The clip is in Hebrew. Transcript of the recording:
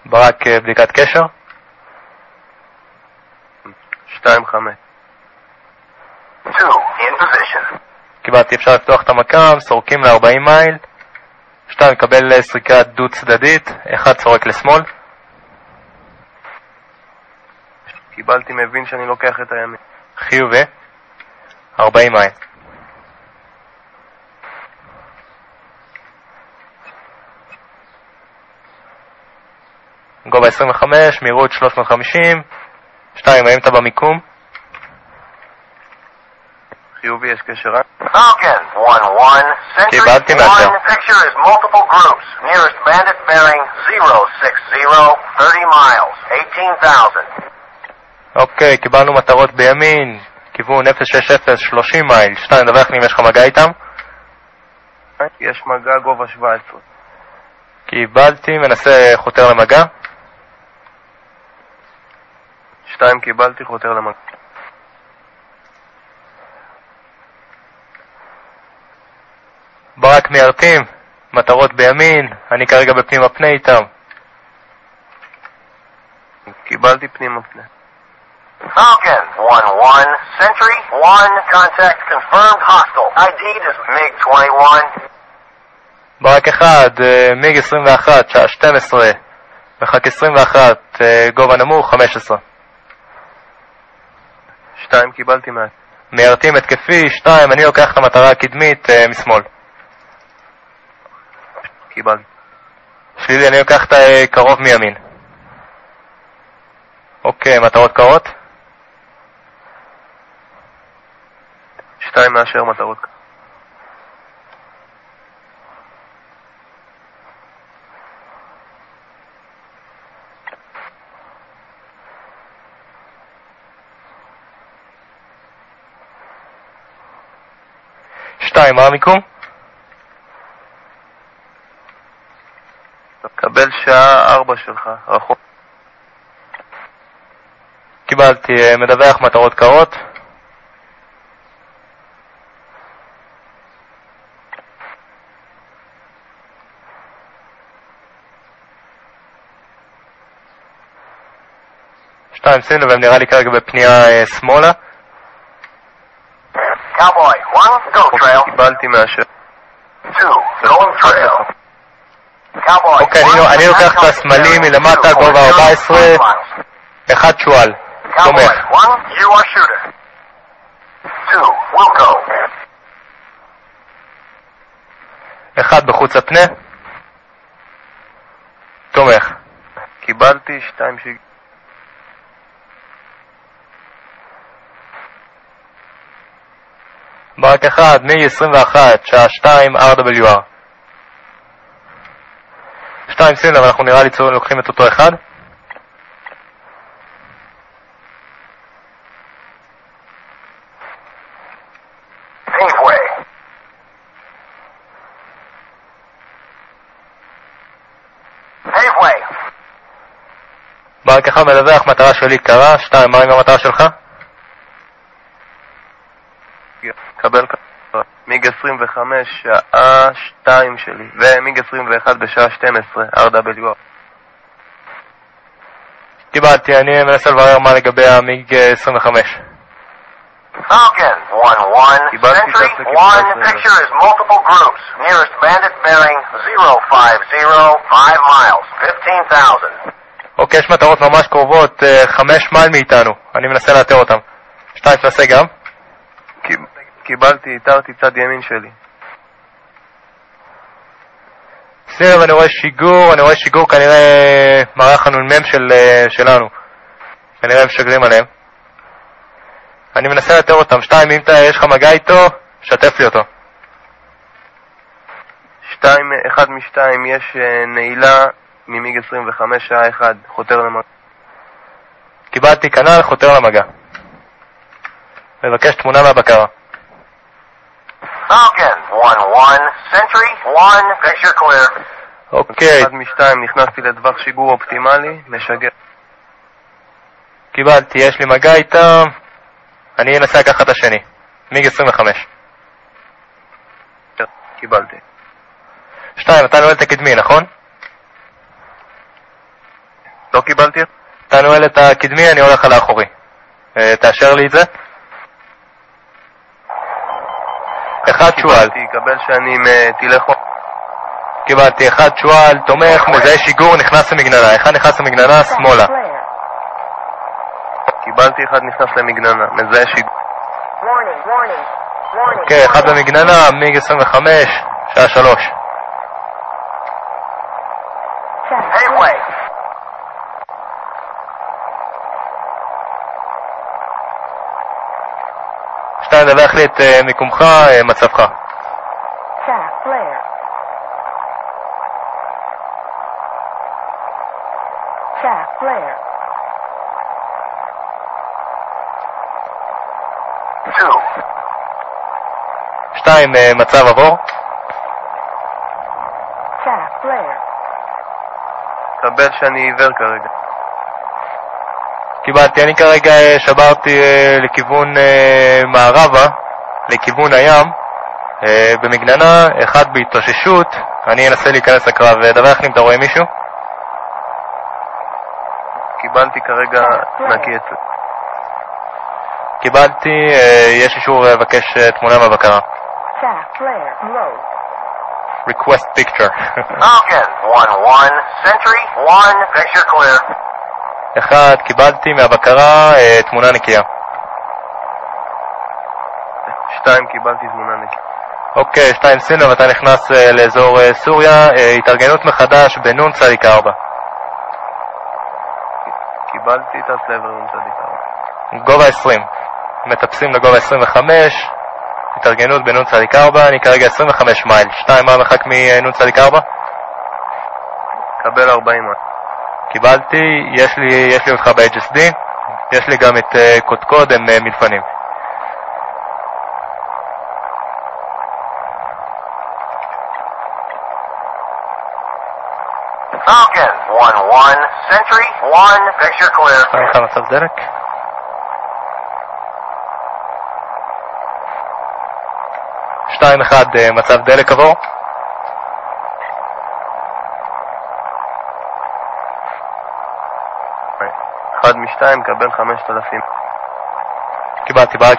ברק, בדיקת קשר. 2-5. 2 in position. קיבלתי, אפשר לפתוח את המקם, סורקים ל-40 מייל. 2 מקבל סריקה דו צדדית, 1 סורק לשמאל. קיבלתי, מבין שאני לוקח את הימין. חיובי, 40 מייל. גובה 25, מהירות 350. 2, האם אתה במיקום? חיובי, יש קשר. Falcon 1-1, קיבלתי Sentry מאשר. 1, picture is multiple groups. Nearest bandit bearing 060, 30 miles, 18,000. אוקיי, קיבלנו מטרות בימין, כיוון 060, 30 מייל. 2, דווח לי אם יש לך מגע איתם? יש מגע, גובה 17. קיבלתי, מנסה חותר למגע. 2 קיבלתי, חותר למגע. ברק מיירטים, מטרות בימין, אני כרגע בפנים הפנה איתם. קיבלתי פנים הפנה. Falcon 1-1, Sentry 1, contact confirmed hostile. ID is MiG-21. ברק 1, מיג 21, שעה 12, מרחק 21, גובה נמוך 15. 2 קיבלתי מעט. מיירטים התקפי, 2, אני לוקח את המטרה הקדמית משמאל. קיבלתי. שלילי, אני לוקח את קרוב מימין. אוקיי, מטרות קרות. 2 מאשר מטרות. 2, מה המיקום? קבל שעה 4 שלך, רחוק. קיבלתי, מדווח מטרות קרות. שתיים, שים לב, נראה לי כרגע בפנייה שמאלה. Cowboy 1, go trail. קיבלתי מאשר. 2, going trail. Cowboy אוקיי, אני לוקח את הסמלים מלמטה, גובה 14. 1 שואל, תומך. Cowboy 1, you are shooter. 2, we'll go. 1 בחוץ הפנה. תומך. קיבלתי 2 ברק 1, מיג 21, שעה 2, RWR. 2, שים לב, אנחנו נראה לי לוקחים את אותו אחד. Paveway. Paveway. ברק 1 מדווח, מטרה שלי קרה. 2, מה עם המטרה שלך? קבל מיג 25 שעה 2 שלי ומיג 21 בשעה 12 RWR. קיבלתי, אני מנסה לברר מה לגבי המיג 25. Falcon 1-1, Sentry 1, picture is multiple groups. Nearest bandit bearing 050, 5 miles, 15,000. אוקיי, יש מטרות ממש קרובות, 5 מייל מאיתנו. אני מנסה לאתר אותם. 2, תנסה גם. קיבלתי, איתרתי צד ימין שלי. שים לב, אני רואה שיגור, כנראה מערך הנ"מ שלנו. כנראה הם משגרים עליהם. אני מנסה לאתר אותם. 2, אם יש לך מגע איתו, שתף לי אותו. 1 מ-2, יש נעילה ממיג 25 שעה 1, חותר למגע. קיבלתי, כנ"ל, חותר למגע. מבקש תמונה מהבקרה. Falcon 1-1, Sentry 1, picture clear. אוקיי, 1 מ-2, נכנסתי לטווח שיגור אופטימלי, משגר. קיבלתי, יש לי מגע איתם. אני אנסה לקחת את השני. מיג 25. קיבלתי. 2, אתה נועל את הקדמי, נכון? לא קיבלתי. אתה נועל את הקדמי, אני הולך על האחורי. תאשר לי את זה. 1 שואל. קבל שאני עם טילחו. קיבלתי 1 שואל, תומך, מזהה שיגור, נכנס למגננה. 1 נכנס למגננה, שמאלה. קיבלתי 1 נכנס למגננה, מזהה שיגור. אוקיי, 1 במגננה, מיג 25, שעה 3. Headway. 2, דווח לי את מיקומך, מצבך. Chaff flare. Chaff flare. 2, מצב עבור. Chaff flare. קבל שאני עיוור כרגע. קיבלתי, אני כרגע שברתי לכיוון מערבה, לכיוון הים, במגננה, 1 בהתאוששות, אני אנסה להיכנס לקרב. דווח לי אם אתה רואה מישהו? קיבלתי כרגע נקי את זה. קיבלתי, יש אישור לבקש תמונה מהבקרה. Chaff flare. Low. request picture. Falcon. 1-1. Sentry. 1. Picture clear. 1, קיבלתי מהבקרה תמונה נקייה. 2, קיבלתי תמונה נקי. אוקיי, 2 שים לב, אתה נכנס לאזור סוריה, התארגנות מחדש בנון צדיק 4. קיבלתי את הסלבר צדיק 4. גובה 20. מטפסים לגובה 25, התארגנות בנון צדיק 4, אני כרגע 25 מייל. 2, מה המרחק מנון צדיק 4? קבל 40 מייל. קיבלתי, יש לי אותך ב-HSD, יש לי גם את קודקוד, הם מלפנים. Falcon. 1-1. Sentry. 1. Picture clear. לך מצב דלק. שתיים, 1, מצב דלק עבור. אחד משתיים, קבל 5,000. קיבלתי ברקה.